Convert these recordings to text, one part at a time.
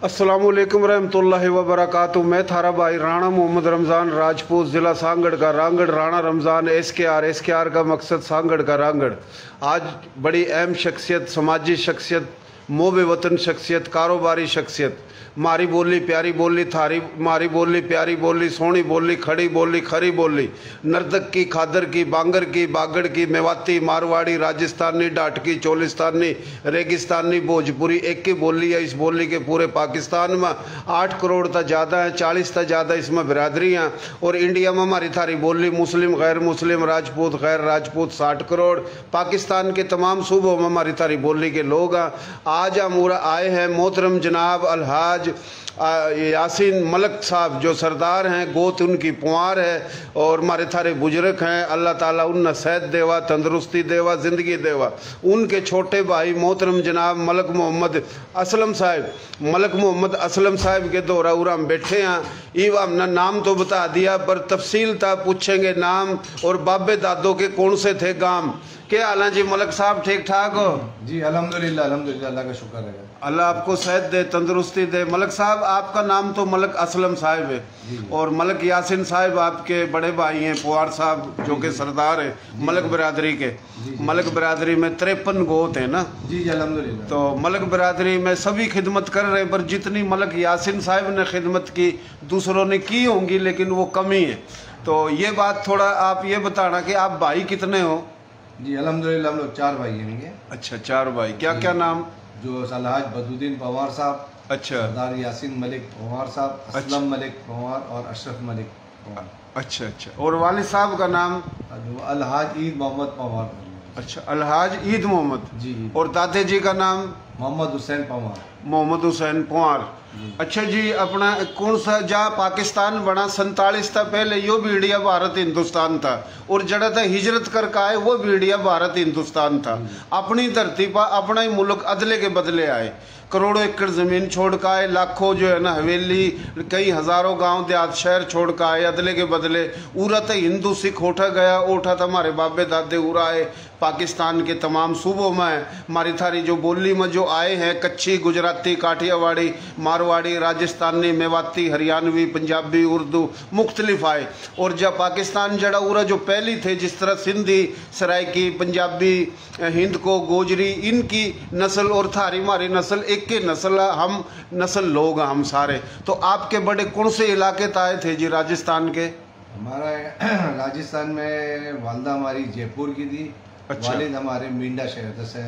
अस्सलामुअलैकुम रहमतुल्लाहि व बरकातुहू। मैं थारा भाई राणा मोहम्मद रमज़ान राजपूत, ज़िला सांगड़ का रांगड़। राणा रमज़ान एसकेआर का मकसद सांगड़ का रांगड़। आज बड़ी अहम शख्सियत, समाजी शख्सियत, मोबे वतन शख्सियत, कारोबारी शख्सियत, मारी बोली प्यारी बोली थारी, मारी बोली प्यारी बोली, सोहनी बोली खड़ी बोली खरी बोली, नर्दक की खादर की बांगर की बागड़ की, मेवाती मारवाड़ी राजस्थानी डाटकी चोलिस्तानी रेगिस्तानी भोजपुरी एक ही बोली है। इस बोली के पूरे पाकिस्तान में 8 करोड़ तक ज़्यादा है, 40 तक ज़्यादा इसमें बिरादरी हैं। और इंडिया में हमारी थारी बोली मुस्लिम गैर मुस्लिम राजपूत गैर राजपूत 60 करोड़। पाकिस्तान के तमाम सूबों में हमारी थारी बोली के लोग हैं। आज हम आए हैं मोहतरम जनाब अलहाज यासीन मलिक साहब, जो सरदार हैं, गोत उनकी पुआर है और हमारे थारे बुजुर्ग हैं। अल्लाह ताला उन्हें सेहत देवा, तंदुरुस्ती देवा, ज़िंदगी देवा। उनके छोटे भाई मोहतरम जनाब मलिक मोहम्मद असलम साहब, मलिक मोहम्मद असलम साहब के दौरा उरा हम बैठे हैं। ईवा हमने नाम तो बता दिया, पर तफसील था पूछेंगे नाम और बाबे दादों के कौन से थे गांव। क्या हाल है जी मलिक साहब, ठीक ठाक हो? जी अल्हम्दुलिल्लाह अल्हम्दुलिल्लाह, अल्लाह का शुक्र है। अल्लाह आपको सेहत दे, तंदुरुस्ती दे। मलिक साहब आपका नाम तो मलिक असलम साहब है और मलिक यासीन साहब आपके बड़े भाई हैं, पुआर साहब जो कि सरदार है मलिक बिरादरी के। मलिक बिरादरी में 53 गोत है ना? जी अल्हम्दुलिल्लाह। तो मलिक बिरादरी में सभी खिदमत कर रहे हैं, पर जितनी मलिक यासीन साहब ने खिदमत की दूसरों ने की होंगी, लेकिन वो कमी है। तो ये बात थोड़ा आप ये बताना कि आप भाई कितने हो? जी अल्हम्दुलिल्लाह हम लोग 4 भाई हैं। अच्छा, 4 भाई। क्या क्या नाम? जो अलहाज बदरुद्दीन पवार साहब, अच्छा, सरदार यासीन मलिक पवार साहब, असलम मलिक पवार और अशरफ मलिक पवार। अच्छा अच्छा। और वालिद साहब का नाम? जो अलहाज ईद मोहम्मद पवार। अच्छा, अलहाज ईद मोहम्मद। जी। और दादे जी का नाम? मोहम्मद हुसैन पवार। मोहम्मद हुसैन पवार। अच्छा जी, अपना कौन सा जहाँ पाकिस्तान बना 47 था, पहले यो भी इंडिया भारत हिंदुस्तान था, और जड़ा था हिजरत करके आए वो भी इंडिया भारत हिंदुस्तान था। अपनी धरती पर अपना ही मुल्क अदले के बदले आए, करोड़ों एकड़ ज़मीन छोड़ कर आए, लाखों जो है ना हवेली, कई हज़ारों गांव देहात शहर छोड़ कर आए अदले के बदले। उरा तो हिंदू सिख उठा गया, उठा था हमारे बाबे दादे उरा आए। पाकिस्तान के तमाम सूबों में हमारी थारी जो बोली में जो आए हैं, कच्ची गुजराती काठियावाड़ी मारवाड़ी राजस्थानी मेवाती हरियाणवी पंजाबी उर्दू मुख्तलिफ आए। और जब पाकिस्तान जड़ा उरा जो पहली थे, जिस तरह सिंधी सराइकी पंजाबी हिंद को गोजरी इनकी नस्ल और थारी हमारी नस्ल एक के नस्ल, हम नस्ल लोग हैं हम सारे। तो आपके बड़े कौन से इलाके आए थे जी राजस्थान के? हमारा राजस्थान में वालदा हमारी जयपुर की थी। अच्छा। वालिद हमारे मींडा शहर जैसे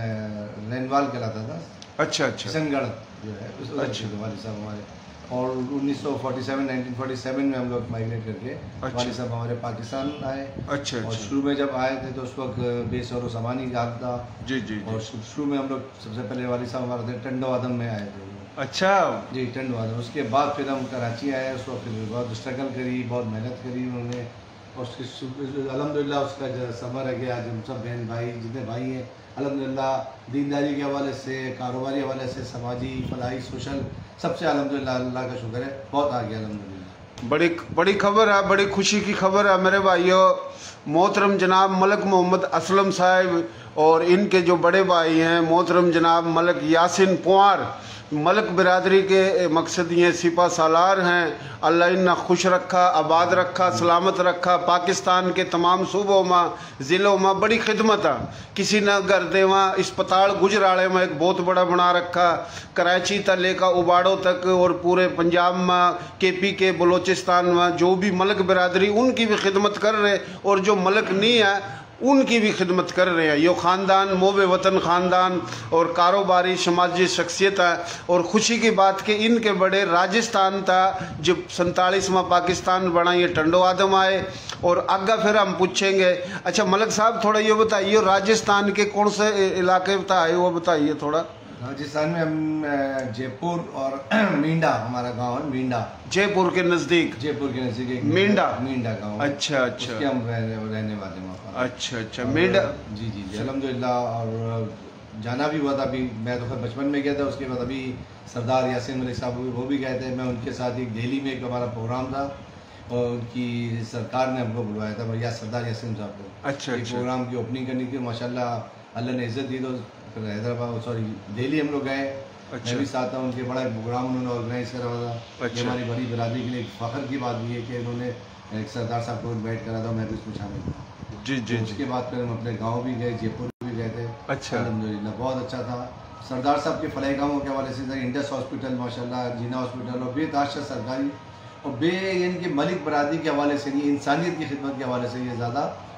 रैनवाल कहलाता था। अच्छा अच्छा। किशनगढ़ जो है अच्छा। वालिद साहब हमारे। और 1947 में हम लोग माइग्रेट करके वालिद साहब हमारे पाकिस्तान आए। अच्छा। और शुरू में जब आए थे तो उस वक्त बेसर सामानी का था। जी जी। और शुरू में हम लोग सबसे पहले वालिद साहब हमारे थे टंडो आदम में आए थे। अच्छा जी, टंडो आदम। उसके बाद फिर हम कराची आए। उस वक्त फिर बहुत स्ट्रगल करी, बहुत मेहनत करी उन्होंने। और अल्हम्दुलिल्लाह उसका जो समर है कि आज हम सब बहन भाई जितने भाई हैं अल्हम्दुलिल्लाह दीनदारी के हवाले से, कारोबारी हवाले से, समाजी फलाई सोशल सबसे अल्हम्दुलिल्लाह अल्लाह का शुक्र है बहुत आगे अल्हम्दुलिल्लाह। बड़ी खबर है, बड़ी खुशी की खबर है मेरे भाइयों। मोहतरम जनाब मलिक मोहम्मद असलम साहब और इनके जो बड़े भाई हैं मोहतरम जनाब मलिक यासीन पवार, मलिक बिरादरी के मकसद ये सिपा सालार हैं। अल्लाह इन्ना खुश रखा, आबाद रखा, सलामत रखा। पाकिस्तान के तमाम सूबों में ज़िलों में बड़ी खिदमत है। किसी न घर देवा अस्पताल गुजराले में एक बहुत बड़ा बना रखा, कराची तक लेकर उबाड़ो तक, और पूरे पंजाब में KP के बलोचिस्तान में जो भी मलिक बिरादरी उनकी भी खिदमत कर रहे, और जो मलिक नहीं है उनकी भी खिदमत कर रहे हैं। यो ख़ानदान मोबे वतन ख़ानदान और कारोबारी समाजी शख्सियत है। और खुशी की बात कि इनके बड़े राजस्थान था जब 47 में पाकिस्तान बना, ये टंडो आदम आए। और आगे फिर हम पूछेंगे। अच्छा मलिक साहब थोड़ा ये बताइए राजस्थान के कौन से इलाके बताए वो बताइए थोड़ा। राजस्थान में हम जयपुर और मींडा हमारा गांव है। मींडा जयपुर के नज़दीक? जयपुर के नज़दीक मींडा गांव। अच्छा अच्छा। उसके हम रहने वाले हैं। अच्छा अच्छा। मींडा। जी जी जी अल्हम्दुलिल्लाह। और जाना भी हुआ था अभी, मैं तो बचपन में गया था। उसके बाद अभी सरदार यासीन मलिक साहब वो भी गए थे। मैं उनके साथ एक दिल्ली में एक हमारा प्रोग्राम था और उनकी सरकार ने हमको बुलवाया था भैया सरदार यासीन साहब को। अच्छा एक प्रोग्राम की ओपनिंग करनी थी। माशाल्लाह अल्लाह ने इज्जत दी तो फिर हैदराबाद दिल्ली हम लोग गए। मैं भी साथ था उनके, बड़ा एक प्रोग्राम उन्होंने ऑर्गेनाइज करा हुआ था। ये हमारी बड़ी बिरादरी के लिए फ़ख्र की बात भी है कि उन्होंने एक सरदार साहब को इन्वाइट करा था, मैं भी उसमें शामिल था। जी जी। उसके बाद फिर हम अपने गाँव भी गए, जयपुर भी गए थे। अच्छा, अल्हम्दुलिल्लाह बहुत अच्छा था। सरदार साहब के फलाही कामों के हवाले से इंडस हॉस्पिटल माशाल्लाह, जीना हॉस्पिटल और बेताशा सरकारी और इनके मलिक बरादरी के हवाले से, ये इंसानियत की खिदमत के हवाले से ये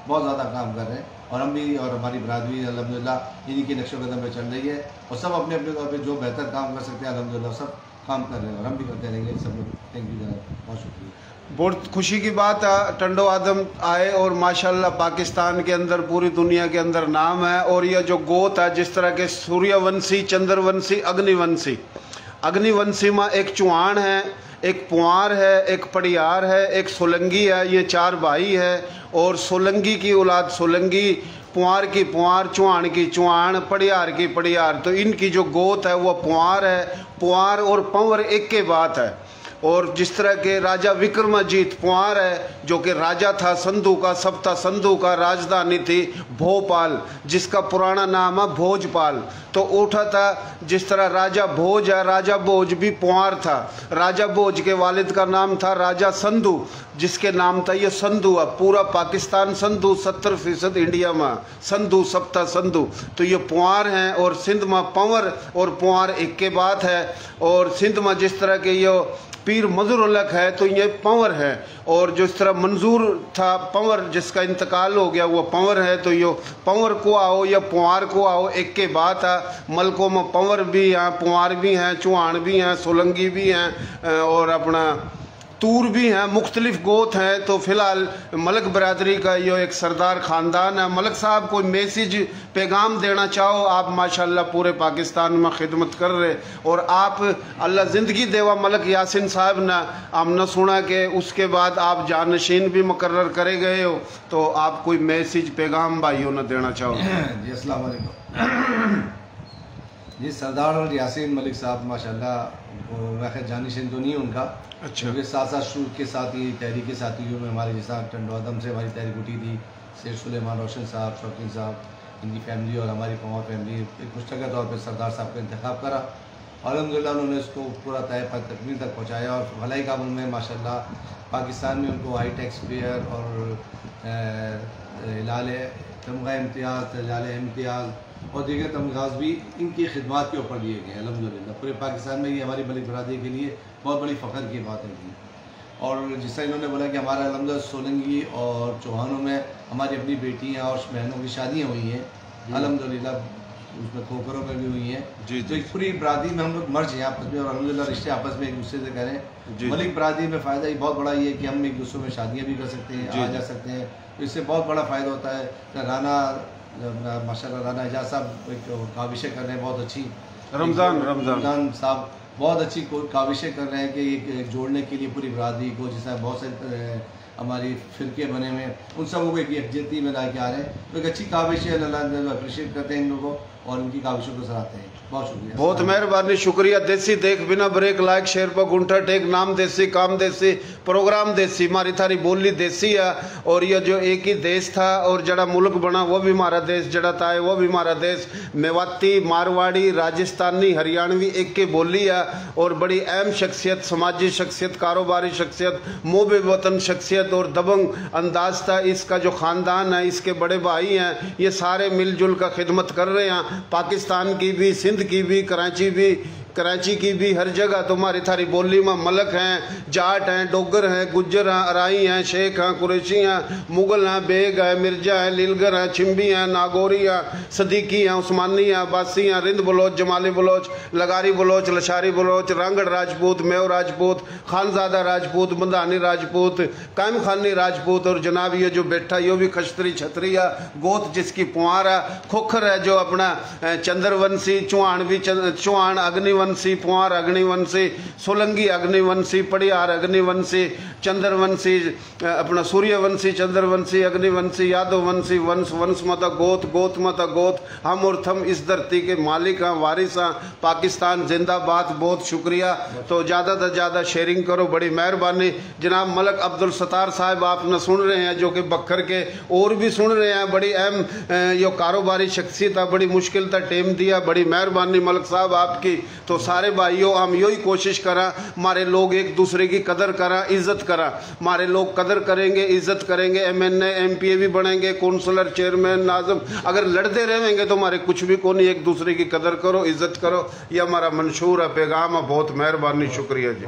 बहुत ज़्यादा काम कर रहे हैं। और हम भी और हमारी बरादरी अल्हम्दुलिल्लाह इन्हीं के नक्शो कदम पे चल रही है और सब अपने अपने तौर पे जो बेहतर काम कर सकते हैं अल्हम्दुलिल्लाह सब काम कर रहे हैं और हम भी करते रहेंगे सब लोग। थैंक यू जनाब, बहुत शुक्रिया। बहुत खुशी की बात है टंडो आदम आए और माशाल्लाह पाकिस्तान के अंदर पूरी दुनिया के अंदर नाम है। और यह जो गोत है, जिस तरह के सूर्यवंशी, चंद्रवंशी, अग्निवंशी, अग्निवंशी में एक चौहान है, एक पुआर है, एक पड़ियार है, एक सोलंगी है। ये 4 भाई है और सोलंगी की औलाद सोलंगी, पुआर की पुआर, चौहान की चौहान, पड़ियार की पड़ियार। तो इनकी जो गोत है वो पुआर है। पुआर और पंवर एक के बात है। और जिस तरह के राजा विक्रमाजीत पुआर है, जो कि राजा था संधू का, सप्ता संधू का, राजधानी थी भोपाल, जिसका पुराना नाम है भोजपाल। तो उठा था जिस तरह राजा भोज है, राजा भोज भी पुआर था। राजा भोज के वालिद का नाम था राजा संधू, जिसके नाम था ये संधू। अब पूरा पाकिस्तान संधू, 70% इंडिया में संधू, सप्ता संधू। तो ये पुआर हैं और सिंध में पंवर और पुआर एक के बात है। और सिंध में जिस तरह के ये पीर मजरुलक है तो ये पंवर है। और जिस तरह मंजूर था पंवर, जिसका इंतकाल हो गया, वो पंवर है। तो ये पंवर को आओ या पुआर को आओ एक के बात है। मलकों में पंवर भी हैं, पुआर भी हैं, चौहान भी हैं, सोलंगी भी हैं और अपना तूर भी हैं, मुख्तलिफ गोत हैं। तो फिलहाल मलक बरादरी का ये एक सरदार ख़ानदान है। मलक साहब कोई मैसेज पैगाम देना चाहो? आप माशाल्लाह पूरे पाकिस्तान में खिदमत कर रहे और आप अल्लाह ज़िंदगी देवा मलक यासिन साहब ने हमने सुना कि उसके बाद आप जानशीन भी मुकर्रर करे गए हो। तो आप कोई मैसेज पैगाम भाइयों ने देना चाहो? जी अस्सलाम वालेकुम। जी सरदार और यासीन मलिक साहब माशाल्लाह मैं खैर जानशीन तो नहीं उनका, अच्छा, क्योंकि साथ साथ शुरू के साथ ही तहरीक साथियों में हमारे जैसा टंडो आदम से हमारी तहरीक उठी थी। शेख सुलेमान रोशन साहब, शौकीन साहब, इनकी फैमिली और हमारी पवार फैमिली एक मुश्तरका तौर पर सरदार साहब का इंतखाब करा। अल्हम्दुलिल्लाह उन्होंने इसको पूरा तय पर तकमील तक पहुँचाया और भलाई का में माशाल्लाह पाकिस्तान में उनको हाई टैक्स पेयर और लाल तमगा इम्तियाज़, लाल इम्तियाज़ और दीगर तमगाज भी इनकी खिदमत के ऊपर दिए गए अल्हम्दुलिल्लाह। पूरे पाकिस्तान में ये हमारी मलिक बरादरी के लिए बहुत बड़ी फ़ख्र की बात है। और जिस तरह इन्होंने बोला कि हमारा अल्हम्दुलिल्लाह सोलंगी और चौहानों में हमारी अपनी बेटियाँ और बहनों की शादियाँ हुई हैं अल्हम्दुलिल्लाह, उसमें खोखरों में भी हुई हैं जी। तो एक पूरी बरादरी में हम लोग मर्ज हैं आपस में और अल्हम्दुलिल्लाह रिश्ते आपस में एक दूसरे से करें। मलिक बरादरी में फ़ायदा ये बहुत बड़ा ये है कि हम एक दूसरे में शादियाँ भी कर सकते हैं, आ जा सकते हैं। तो इससे बहुत बड़ा फ़ायदा होता है। राना माशाल्लाह राना एजाज साहब एक काविशें कर रहे हैं बहुत अच्छी, रमज़ान साहब बहुत अच्छी काविशें कर रहे हैं कि एक जोड़ने के लिए पूरी बरादरी को, जिसमें बहुत से हमारी फ़िरके बने हुए हैं, उन सबों को एक यकजहती में ला के आ रहे हैं। तो एक अच्छी काविश है, अल्लाह अप्रिशिएट करते हैं इन लोगों को और उनकी काविशों को सराहते हैं। बहुत शुक्रिया, बहुत मेहरबानी, शुक्रिया। देसी देख बिना ब्रेक, लाइक शेयर पर गुंठा टेक, नाम देसी, काम देसी, प्रोग्राम देसी, हमारी थारी बोली देसी है। और ये जो एक ही देश था और जड़ा मुल्क बना वो भी हमारा देश, जड़ा था वो भी हमारा देश। मेवाती, मारवाड़ी, राजस्थानी, हरियाणवी एक की बोली है और बड़ी अहम शख्सियत, समाजी शख्सियत, कारोबारी शख्सियत, मोब वतन शख्सियत और दबंग अंदाज था। इसका जो ख़ानदान है, इसके बड़े भाई हैं, ये सारे मिलजुल का खिदमत कर रहे हैं। पाकिस्तान की भी, सिंध की भी, कराची की भी, हर जगह तुम्हारी थारी बोली में मलक हैं, जाट हैं, डोगर हैं, गुज्जर हैं, अराई हैं, शेख हैं, कुरैशी हैं, मुगल हैं, बेग हैं, मिर्जा हैं, लीलगर हैं, छिम्बी हैं, नागौरी हैं, सदीकी हैं, उस्मानी हैं, अब्बासी हैं, रिंद बलोच, जमाली बलोच, लगारी बलोच, लशारी बलोच, रांगड़ राजपूत, मेव राजपूत, खानजादा राजपूत, बंदानी राजपूत, कायम खानी राजपूत और जनाब ये जो बैठा ये भी खश्तरी छतरिया गोत जिसकी पुआर है, खोखर है जो अपना चंद्रवंशी, चौहान भी चौहान अग्निवंशी, पुआर अग्निवंशी, सोलंगी अग्निवंशी, पड़ियार अग्निवंशी, चंद्रवंशी, अपना सूर्यवंशी, चंद्रवंशी, अग्निवंशी, यादववंशी, वंश वंश मत गोत, गोत मत गोत, हम और थम इस धरती के मालिक हैं, वारिस हैं। पाकिस्तान जिंदाबाद। बहुत शुक्रिया। तो ज़्यादा से ज़्यादा शेयरिंग करो, बड़ी मेहरबानी। जनाब मलक अब्दुल सत्तार साहब आप न सुन रहे हैं, जो कि बखर के और भी सुन रहे हैं, बड़ी अहम यो कारोबारी शख्सियत है, बड़ी मुश्किल था टेम दिया, बड़ी मेहरबानी मलक साहब आपकी। तो तो सारे भाइयों हम यही कोशिश करा, हमारे लोग एक दूसरे की कदर करा, इज्जत करा। हमारे लोग कदर करेंगे, इज्जत करेंगे, MNA MP भी बनेंगे, काउंसलर, चेयरमैन, नाज़िम। अगर लड़ते रहेंगे तो हमारे कुछ भी को नहीं। एक दूसरे की कदर करो, इज्जत करो, ये हमारा मंशूर है, पैगाम है। बहुत मेहरबानी, शुक्रिया जी।